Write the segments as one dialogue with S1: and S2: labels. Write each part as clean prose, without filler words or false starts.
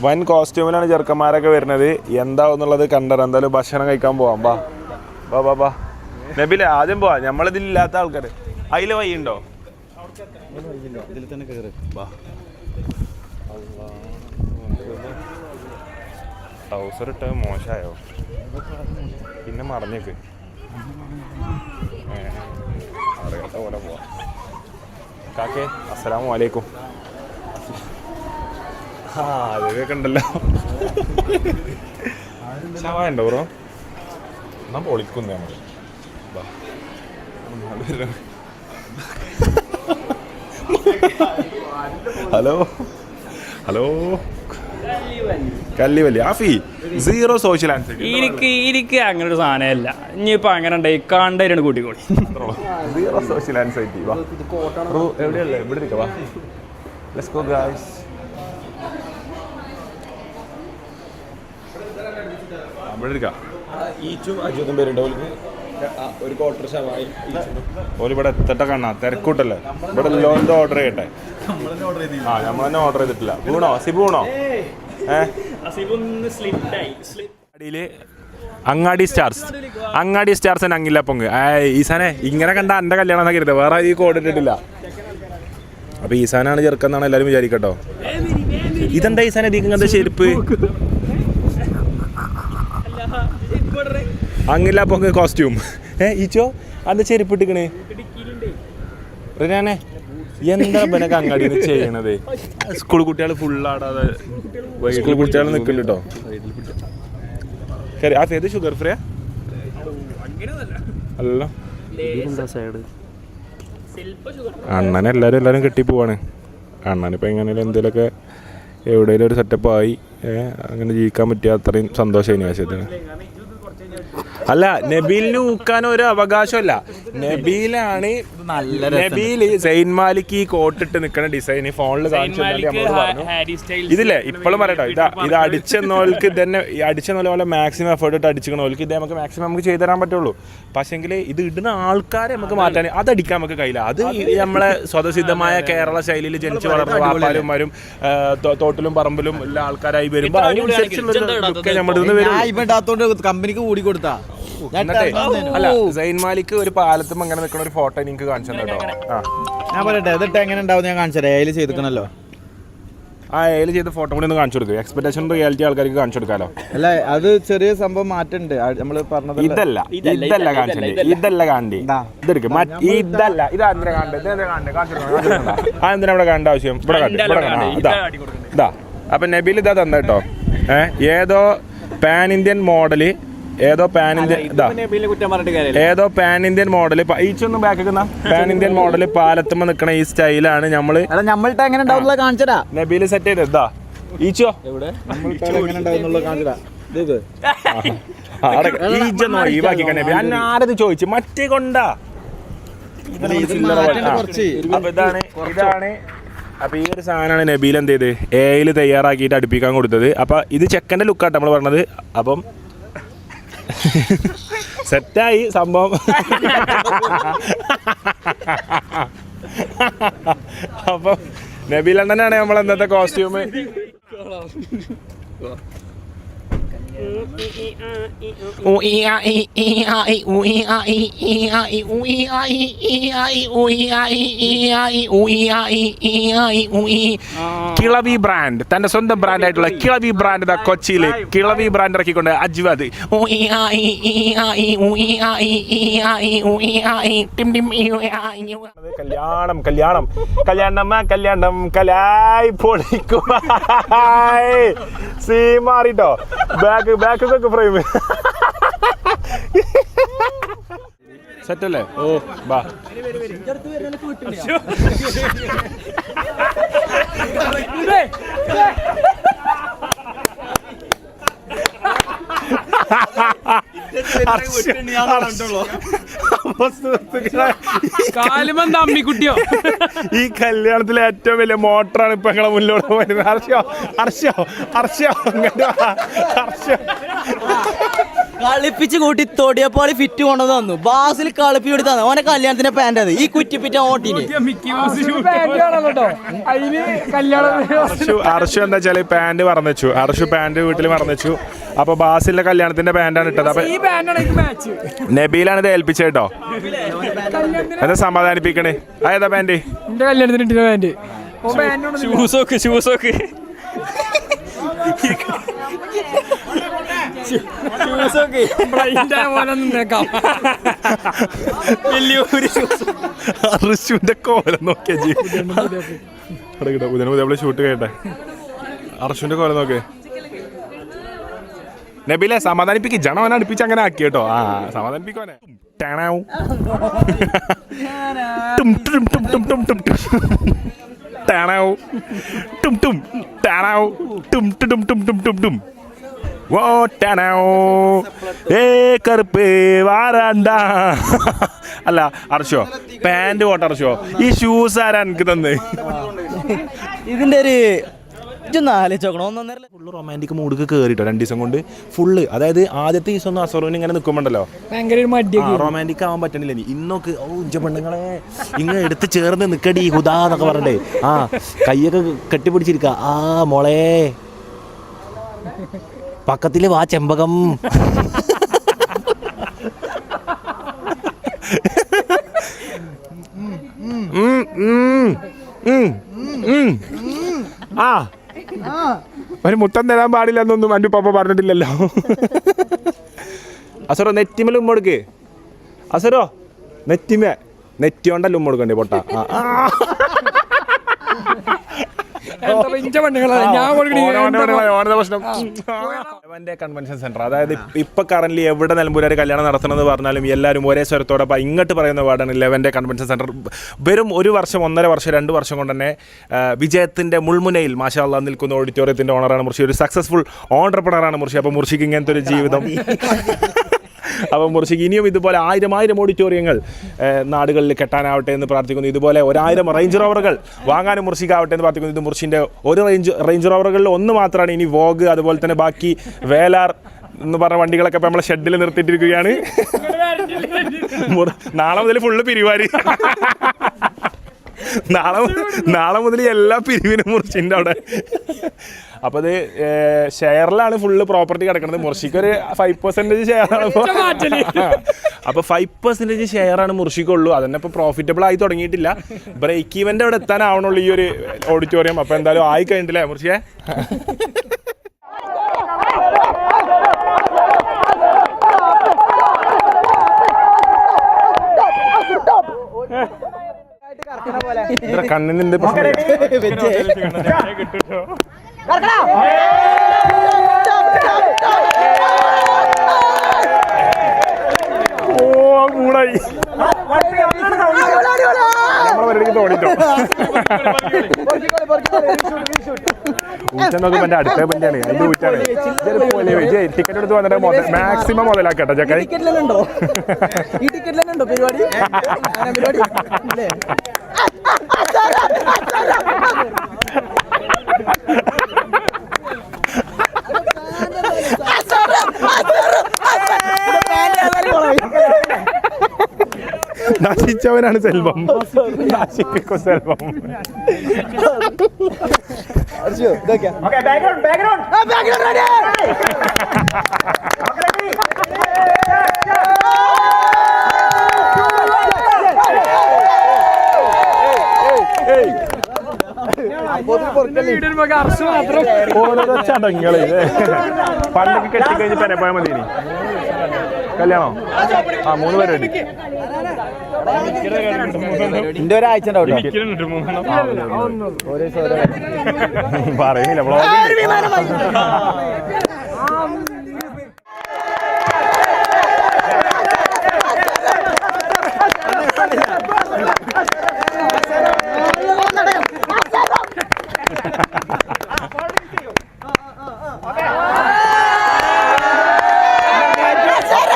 S1: വൻ കോസ്റ്റ്യൂമിലാണ് ചെറുക്കന്മാരൊക്കെ വരുന്നത്. എന്താന്നുള്ളത് കണ്ടറിയാം. എന്തായാലും ഭക്ഷണം കഴിക്കാൻ പോവാം. ബാ ബാ ബാ ബാ നബിലെ ആദ്യം പോവാ. നമ്മളിതിലില്ലാത്ത ആൾക്കാർ. അതിൽ വഴിയുണ്ടോ? ട്രൗസർ ഇട്ട് മോശമായോ? പിന്നെ മറഞ്ഞേക്ക് അറിയാത്ത പോലെ പോവാം. കാക്കേ അസ്സലാമു അലൈക്കും. അതൊക്കെ ഉണ്ടല്ലോ. ചവായ ഉണ്ടോ ബ്രോ? എന്നാ പൊളിക്കുന്നു നമ്മൾ. ഹലോ ഹലോ കല്ലിവല്ലി ആഫി സീറോ സോഷ്യൽ ആൻസിറ്റി.
S2: എനിക്ക് അങ്ങനെ ഒരു സാധനമല്ല. ഇനിയിപ്പോൾ അങ്ങനെ ഉണ്ടായി കണ്ടായിരുന്നു കൂട്ടിക്കോളി.
S1: Zero social anxiety. എവിടെയല്ലേ ഇവിടെ ഇരിക്കാം. വാ ലെറ്റ്സ് ഗോ ഗൈസ്. ഇവിടെ ഇരിക്കാം. ഈച്ചും അജുതും പേരുണ്ട്. ഒരു ക്വാർട്ടർ ഷവായി ഇവിടെ എത്തട്ടെ. കാണാ തിരക്കൂട്ടല്ലേ ഇവിടെ. ലോന്റെ ഓർഡർ ചെയ്യട്ടെ. നമ്മൾ തന്നെ ഓർഡർ ചെയ്തിട്ടില്ല. വീണോ സിബ് വീണോ? അടിയില് അങ്ങാടി സ്റ്റാർസ് അങ്ങില്ല പൊങ്ങ്. ഈസാനെ ഇങ്ങനെ കണ്ട എന്റെ കല്യാണം എന്നാ കരുത്. വേറെ ഈ കോഡ് ഇട്ടിട്ടില്ല. അപ്പൊ ഈസാനാണ് ചെറുക്കെന്നാണ് എല്ലാരും വിചാരിക്കട്ടോ. ഇതെന്താ ഈസാനെ ഇങ്ങനത്തെ ചെരുപ്പ്? അങ്ങില്ല പൊങ്ങ് കോസ്റ്റ്യൂം. ഈച്ചോ അത് ചെരുപ്പ് ഇട്ടിക്കണേ. റിനാനെ എന്താ ഇവനൊക്കെ അങ്ങാടി ചെയ്യണത്? സ്കൂൾ കുട്ടികൾ ഫുള്ളാടാതെ സ്കൂൾ കുട്ടികൾ നിൽക്കുന്നുണ്ട് കേട്ടോ. ആ ഫേത് ഷുഗർ ഫ്രീയാ അല്ലല്ലോ. അണ്ണനെ എല്ലാവരും കെട്ടി പോവാണ്. അണ്ണനിപ്പോൾ എങ്ങനെയാലും എന്തെങ്കിലുമൊക്കെ എവിടെയെങ്കിലും ഒരു സെറ്റപ്പ് ആയി അങ്ങനെ ജീവിക്കാൻ പറ്റിയ അത്രയും സന്തോഷം ആവശ്യത്തിന്. അല്ല നബീലിന് ഊക്കാൻ ഒരു അവകാശമല്ല. നബീലാണ് നബീല് സെയിൻ മാലിക് ഈ കോട്ടിട്ട് നിൽക്കുന്ന ഡിസൈൻ ഫോണിൽ കാണിച്ചു. ഇതില്ലേ ഇപ്പോഴും പറയട്ടോ. ഇത് അടിച്ചെന്നോൾക്ക് തന്നെ അടിച്ചെന്നോലെ പോലെ മാക്സിമം എഫേർട്ട് ഇട്ട് അടിച്ചിക്കണോൾക്ക് ഇത് നമുക്ക് മാക്സിമം നമുക്ക് ചെയ്തു തരാൻ പറ്റുള്ളൂ. പക്ഷെങ്കിൽ ഇത് ഇടുന്ന ആൾക്കാരെ നമുക്ക് മാറ്റാൻ അതടിക്കാൻ നമുക്ക് കഴിയില്ല. അത് നമ്മളെ സ്വതസിദ്ധമായ കേരള ശൈലിയിൽ ജനിച്ചു വളർന്ന വാപ്പാരും തോട്ടിലും പറമ്പിലും ഉള്ള ആൾക്കാരായി വരുമ്പോൾ അതിനനുസരിച്ചുള്ള നമ്മുടെ
S3: കമ്പനിക്ക് കൂടി കൊടുത്താ.
S1: അല്ല സൈൻ മാലിക് ഒരു പാലത്തും അങ്ങനെ നിൽക്കുന്ന ഒരു ഫോട്ടോ എനിക്ക് കാണിച്ചു കേട്ടോ.
S3: ഞാൻ പറയട്ടെ അതിട്ട് എങ്ങനെ ഉണ്ടാവും ഞാൻ കാണിച്ചു തരാം. അതിൽ ചെയ്തിക്കണല്ലോ.
S1: ആ അതിൽ ചെയ്ത ഫോട്ടോ കൂടി ഒന്ന് കാണിച്ചു കൊടുക്കും. എക്സ്പെക്ടേഷൻ റിയാലിറ്റി ആൾക്കാർക്ക് കാണിച്ചു കൊടുക്കാലോ.
S3: അല്ല അത് ചെറിയ സംഭവം മാറ്റുണ്ട്. നമ്മള് പറഞ്ഞത്
S1: ഇതല്ല കാണിച്ചത്. ഇതല്ല കാണ്ടി ഇതെടുക്കും. ഇതല്ല ഇത് എന്തിനാ കണ്ടത്? അതെന്തിനാ ഇവിടെ കാണേണ്ട ആവശ്യം? ഇവിടെ ഇതാ. അപ്പൊ നബീൽ ഇതാ തന്നെ കേട്ടോ. ഏതോ പാൻ ഇന്ത്യൻ മോഡല് മോഡല് ഈച്ചൊന്നും ബാക്കുന്ന പാൻ ഇന്ത്യൻ മോഡല് പാലത്തുമ്പോ നിക്കണ ഈ സ്റ്റൈലാണ് നമ്മള് നബീല് സെറ്റ് ചെയ്ത്. ഇതാ ഈച്ചോ ആരത് ചോദിച്ചു മറ്റേ കൊണ്ടാ. അപ്പൊ ഇതാണ്. അപ്പൊ ഈ ഒരു സാധനമാണ് നബീൽ എന്ത് ചെയ്ത് എയിൽ തയ്യാറാക്കിയിട്ട് അടുപ്പിക്കാൻ കൊടുത്തത്. അപ്പൊ ഇത് ചെക്കൻ്റെ ലുക്കാട്ടോ നമ്മൾ പറഞ്ഞത്. അപ്പം സെറ്റായി സംഭവം. അപ്പം നബീൽ അണ്ണനാണ് നമ്മൾ ഇന്നത്തെ കോസ്റ്റ്യൂം. കിളവി ബ്രാൻഡ് തന്റെ സ്വന്തം ബ്രാൻഡായിട്ടുള്ള കിളവി ബ്രാൻഡ് കൊച്ചിയില് കിളവി ബ്രാൻഡ് ഇറക്കിക്കൊണ്ട് അജ്വാദ് കല്യാണം കലായി പൊളിക്കും. സീ മാറിട്ടോ. ബാക്കൊക്കെ ഫ്രെയിം സെറ്റല്ലേ? ഓ ബാ. ഈ കല്യാണത്തിലെ ഏറ്റവും വലിയ മോട്ടറാണ് ഇപ്പൊ ഞങ്ങളെ മുന്നോട്ട് വരുന്നത്. ഹർഷോ
S4: കളിപ്പിച്ച് കൂട്ടി തൊടിയപ്പാളി ഫിറ്റ് കൊണ്ടു തന്നു. ബാസിൽ കളിപ്പി കൂടി തന്നു. ഓനെ കല്യാണത്തിന്റെ പാന്റ് അത് ഈ കുറ്റിപ്പിറ്റ ഓട്ടിന്
S1: അർഷു എന്താ വെച്ചാല് പാന്റ് മറന്നു. അർഷു പാന്റ് വീട്ടിൽ മറന്നു. അപ്പൊ ബാസിലെ കല്യാണത്തിന്റെ പാന്റാണ് ഇട്ടത്. അപ്പൊ നബീലാണ് ഇത് ഏൽപ്പിച്ചത് കേട്ടോ. എന്താ സമാധാനിപ്പിക്കണേ? ഏതാ പാന്റ്?
S2: എന്റെ കല്യാണത്തിന് പാന്റ് ഷൂസോക്ക്
S1: അർഷുവിന്റെ കോലം നോക്കിയാ പുതിയ ഷൂട്ട് കേട്ടെ. അർഷുവിന്റെ കോലം നോക്കേ. നബീലെ സമാധാനിപ്പിക്കും. ജണം അടുപ്പിച്ച് അങ്ങനെ ആക്കി കേട്ടോ. ആ സമാധാനിപ്പിക്കുവാനെ. അല്ല അർഷോ പാന്റ് പോട്ടെ. അർഷോ ഈ ഷൂസ് ആരാ എനിക്ക് തന്നെ?
S4: ഇതിന്റെ ഒരു
S1: ഫുള്ള് റൊമാൻറ്റിക് മൂഡിക്ക് കയറിട്ടോ 2 ദിവസം കൊണ്ട് ഫുള്ള്. അതായത് ആദ്യത്തെ ദിവസം ഒന്നും അസറോന് ഇങ്ങനെ നിൽക്കുമ്പോണ്ടല്ലോ റൊമാൻറ്റിക് ആവാൻ പറ്റണില്ല. ഇന്നൊക്കെ പെണ്ണുങ്ങളെ ഇങ്ങനെ എടുത്ത് ചേർന്ന് നിൽക്കടി ഹുദാ എന്നൊക്കെ പറഞ്ഞേ. ആ കൈയൊക്കെ കെട്ടിപ്പിടിച്ചിരിക്ക. ആ മോളെ പക്കത്തില് വാ ചെമ്പകം. ആ ഒരു മുത്തം തരാൻ പാടില്ല എന്നൊന്നും എൻ്റെ പപ്പ പറഞ്ഞിട്ടില്ലല്ലോ. അസറോ നെറ്റിമേൽ ഉമ്മൊടുക്ക്. അസറോ നെറ്റി കൊണ്ടല്ല ഉമ്മൊടുക്കണ്ടേ പൊട്ട. കൺവെൻഷൻ സെന്റർ അതായത് ഇപ്പൊ കറന്റ് എവിടെ നിലമ്പൂരാര് കല്യാണം നടത്തണമെന്ന് പറഞ്ഞാലും എല്ലാവരും ഒരേ സ്വരത്തോടെ ഇങ്ങോട്ട് പറയുന്ന വാർഡാണ് ലെവൻ്റെ കൺവെൻഷൻ സെന്റർ. വെറും 1 വർഷം 1.5 വർഷം 2 വർഷം കൊണ്ട് തന്നെ വിജയത്തിന്റെ മുൾമുനയിൽ മാഷാ അല്ലാഹ് നിൽക്കുന്ന ഓഡിറ്റോറിയത്തിന്റെ ഓണറാണ് മുർഷി. ഒരു സക്സസ്ഫുൾ ഓൺട്രപ്രണറാണ് മുർഷി. അപ്പൊ മുർഷിക്ക് ഇങ്ങനത്തെ ഒരു ജീവിതം. അപ്പം മുർഷിക്ക് ഇനിയും ഇതുപോലെ 1000 ഓഡിറ്റോറിയങ്ങൾ നാടുകളിൽ കെട്ടാനാവട്ടെ എന്ന് പ്രാർത്ഥിക്കുന്നു. ഇതുപോലെ 1000 റേഞ്ച് റോവറുകൾ വാങ്ങാനും മുർഷിക്കാവട്ടെ എന്ന് പ്രാർത്ഥിക്കുന്നു. ഇത് മുർഷിൻ്റെ ഒരു റേഞ്ച് റോവറുകളിൽ 1 മാത്രമാണ് ഇനി വോഗ്. അതുപോലെ തന്നെ ബാക്കി വേലാർ എന്ന് പറഞ്ഞ വണ്ടികളൊക്കെ ഇപ്പം നമ്മളെ ഷെഡിൽ നിർത്തിയിട്ടിരിക്കുകയാണ്. നാളെ മുതൽ ഫുള്ള് പിരിവാരി. നാളെ മുതൽ എല്ലാ പിരിവിനും മുർഷിൻ്റെ അവിടെ. അപ്പോൾ അത് ഷെയറിലാണ് ഫുള്ള് പ്രോപ്പർട്ടി കിടക്കുന്നത്. മുർഷിക്കൊരു 5% ഷെയറാണ്. അപ്പോൾ 5% ഷെയറാണ് മുർഷിക്കുള്ളൂ. അതന്നെ ഇപ്പോൾ പ്രോഫിറ്റബിൾ ആയി തുടങ്ങിയിട്ടില്ല. ബ്രേക്ക് ഈവൻ്റെ അവിടെ എത്താനാവണുള്ളൂ ഈ ഒരു ഓഡിറ്റോറിയം. അപ്പോൾ എന്തായാലും ആയി കഴിഞ്ഞിട്ടില്ലേ മുർഷിയെ? കണ്ണിന്റെ കൂടായി നമ്മളെ പരിപാടിക്ക് തോന്നിട്ടോ. ഊറ്റെന്നൊക്കെ എൻ്റെ അടുത്ത ബന്റാണ്. അതിന്റെ ഊറ്റാണ്. ടിക്കറ്റ് എടുത്ത് വന്നിട്ട് മാക്സിമം മുതലാക്കട്ടോ ചക്കായി. നശിച്ചവനാണ് സെൽവം. നശിപ്പിക്കും സെൽവം. ഓരോ ചടങ്ങുകള് പണ്ടൊക്കെ കെട്ടിക്കഴിഞ്ഞ് പെരപ്പോയാൽ മതി. ഇനി കല്യാണോ? 3 പരിപാടി.
S3: എന്റെ ഒരാഴ്ച
S1: പറയുന്നില്ല.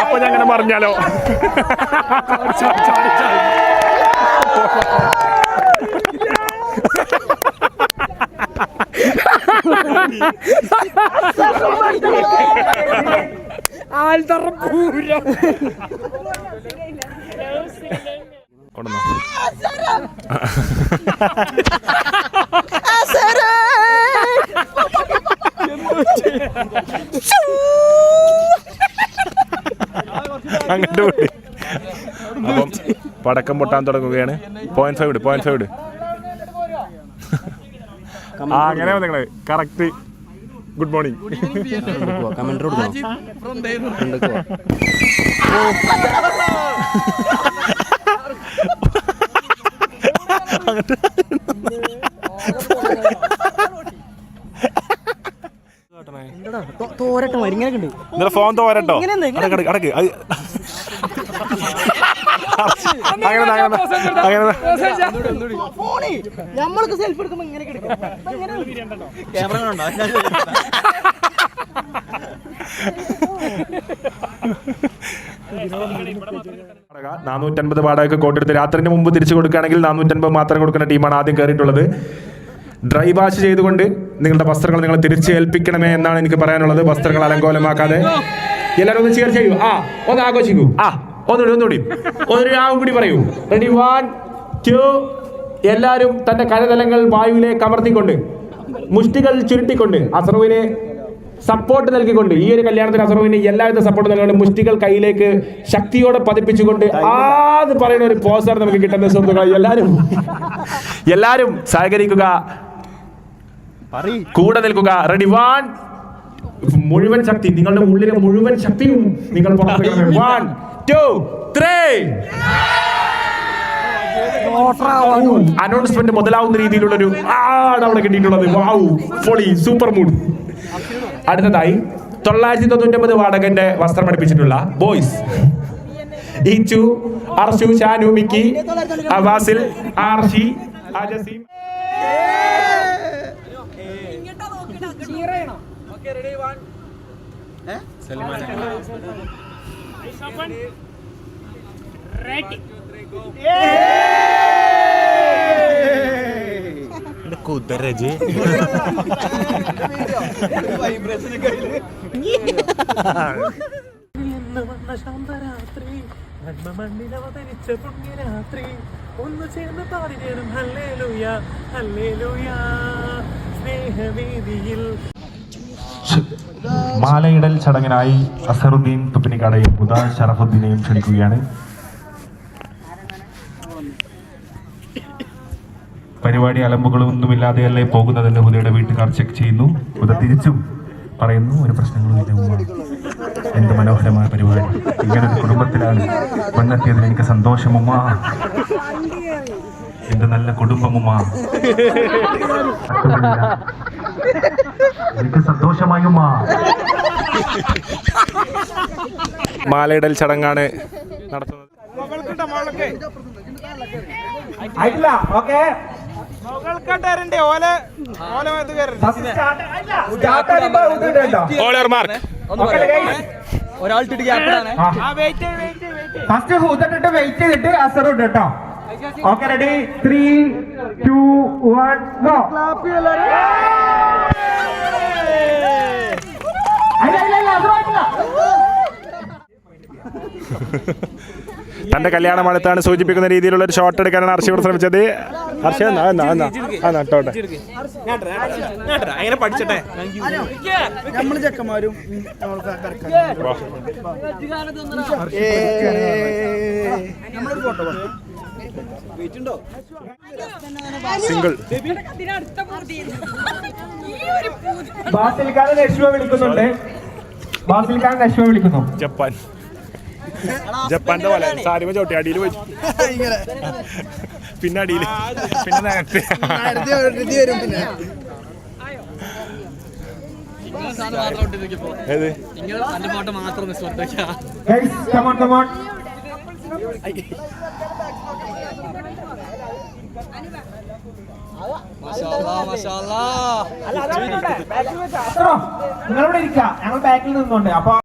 S1: അപ്പൊ ഞങ്ങനെ പറഞ്ഞാലോ? കൊണ്ടുവന്നോ? അങ്ങോട്ട് പോയി. അപ്പം പടക്കം പൊട്ടാൻ തുടങ്ങുകയാണ്. 0.5 ഇട്, 0.5 ഇട്. ആ അങ്ങനെ നിങ്ങള് കറക്റ്റ്. Good morning.
S4: തോരട്ടെ മരി ഇങ്ങനെ ഉണ്ട്.
S1: ഫോൺ തോരട്ടോ? അടക്ക്.
S4: നമ്മൾക്ക് സെൽഫി എടുക്കുമ്പോ ഇങ്ങനെ ക്യാമറ ഉണ്ടോ?
S1: 450 വാടക കോട്ടെടുത്ത് രാത്രിന് മുമ്പ് തിരിച്ചു കൊടുക്കുകയാണെങ്കിൽ 450 മാത്രം കൊടുക്കുന്ന ടീമാണ് ആദ്യം കയറിയിട്ടുള്ളത്. ഡ്രൈ വാഷ് ചെയ്തുകൊണ്ട് നിങ്ങളുടെ വസ്ത്രങ്ങൾ നിങ്ങൾ തിരിച്ചേൽപ്പിക്കണമേ എന്നാണ് എനിക്ക് പറയാനുള്ളത്. വസ്ത്രങ്ങൾ അലങ്കോലമാക്കാതെ എല്ലാവരും ഒന്ന് ചേർ ചെയ്യൂ. ഒന്ന് ആഘോഷിക്കൂ. ഒന്നുകൂടി ഒരു രാവും കൂടി പറയൂ. റെഡി, 1 2. എല്ലാവരും തന്റെ കരതലങ്ങൾ വായുവിലേക്ക് അമർത്തിക്കൊണ്ട് മുഷ്ടികൾ ചുരുട്ടിക്കൊണ്ട് അസ്റുവിനെ സപ്പോർട്ട് നൽകിക്കൊണ്ട് ഈ ഒരു കല്യാണത്തിന് അസ്റുവിന് എല്ലാവിധ സപ്പോർട്ട് നൽകിക്കൊണ്ട് മുഷ്ടികൾ കയ്യിലേക്ക് ശക്തിയോടെ പതിപ്പിച്ചുകൊണ്ട് ആദ്യ പറയുന്ന ഒരു പോസ്റ്റർ നമുക്ക് കിട്ടുന്ന സുഹൃത്തുക്കളെ എല്ലാവരും സഹകരിക്കുക, കൂടെ നിൽക്കുക. റെഡി, 1. മുഴുവൻ ശക്തി, നിങ്ങളുടെ ഉള്ളിലെ മുഴുവൻ ശക്തിയും നിങ്ങൾ 1 2 3. അനൗൺസ്മെന്റ് മുതലാവുന്ന രീതിയിലുള്ളൊരു ആണ് അവിടെ കിട്ടിയിട്ടുള്ളത്. വാവ്, പൊളി, സൂപ്പർ മൂഡ്. അടുത്തതായി 999 വാടകന്റെ വസ്ത്രം പഠിപ്പിച്ചിട്ടുള്ള ബോയ്സ് ഈച്ചു, അർഷു, ഷാനു, മിക്കി, അവാസിൽ, ആർഷി, അജസീം. കുതിരജ്
S5: ഒന്ന് ചേർന്ന് പാടിടണം ഹല്ലേലൂയ ഹല്ലേലൂയ സ്നേഹവേദിയിൽ.
S1: മാലയിടൽ ചടങ്ങിനായി അസറുദ്ദീൻ തുപ്പിനിക്കടയും ഉദാ ഷറഫുദ്ദീനെയും ക്ഷണിക്കുകയാണ്. പരിപാടി അലമ്പുകളൊന്നുമില്ലാതെയല്ലേ പോകുന്നതെന്ന് ഹുദയുടെ വീട്ടുകാർ ചെക്ക് ചെയ്യുന്നു. ഹുദ തിരിച്ചും പറയുന്നു, ഒരു പ്രശ്നങ്ങളുമില്ല ഉമ്മ. എന്ത് മനോഹരമായ പരിപാടി, ഇങ്ങനൊരു കുടുംബത്തിലാണ് വന്നെത്തിയതിൽ എനിക്ക് സന്തോഷമുമ്മ. എന്ത് നല്ല കുടുംബമുമ്മ, എനിക്ക് സന്തോഷമായുമ്മ. മാലയിടൽ ചടങ്ങാണ് നടത്തുന്നത്.
S4: ഒരാളിട്ടിട്ട് ഗ്യാപ്പിലാണ്.
S5: ഫസ്റ്റ് ഹൂത്തിട്ട് വെയിറ്റ് ചെയ്തിട്ട് അസറുണ്ട് കേട്ടോ. Okay, ready, 3 2 1 go.
S1: തന്റെ കല്യാണമടുത്താണ് സൂചിപ്പിക്കുന്ന രീതിയിലുള്ള ഒരു ഷോട്ട് എടുക്കാനാണ് അർഷി ഇവിടെ ശ്രമിച്ചത്. അർഷി നട്ടോട്ടെ,
S3: അങ്ങനെ പഠിച്ചട്ടെ. നമ്മള് ചെക്കന്മാരും
S1: സിംഗിൾ.
S5: ബാസിൽഖാൻ ലക്ഷ്മ വിളിക്കുന്നുണ്ട്. ബാസിൽഖാൻ ലക്ഷ്മ വിളിക്കുന്നു.
S1: ജപ്പാന്റെ പോലെ സാരിമ ചോട്ടി അടിയിൽ പോയി, പിന്നെ അടിയിൽ, പിന്നെ നേരത്തെ ഏത്
S5: നിങ്ങളിവിടെ ഇരിക്കാം, ഞങ്ങൾ ബാക്കിൽ നിന്നുണ്ട്. അപ്പൊ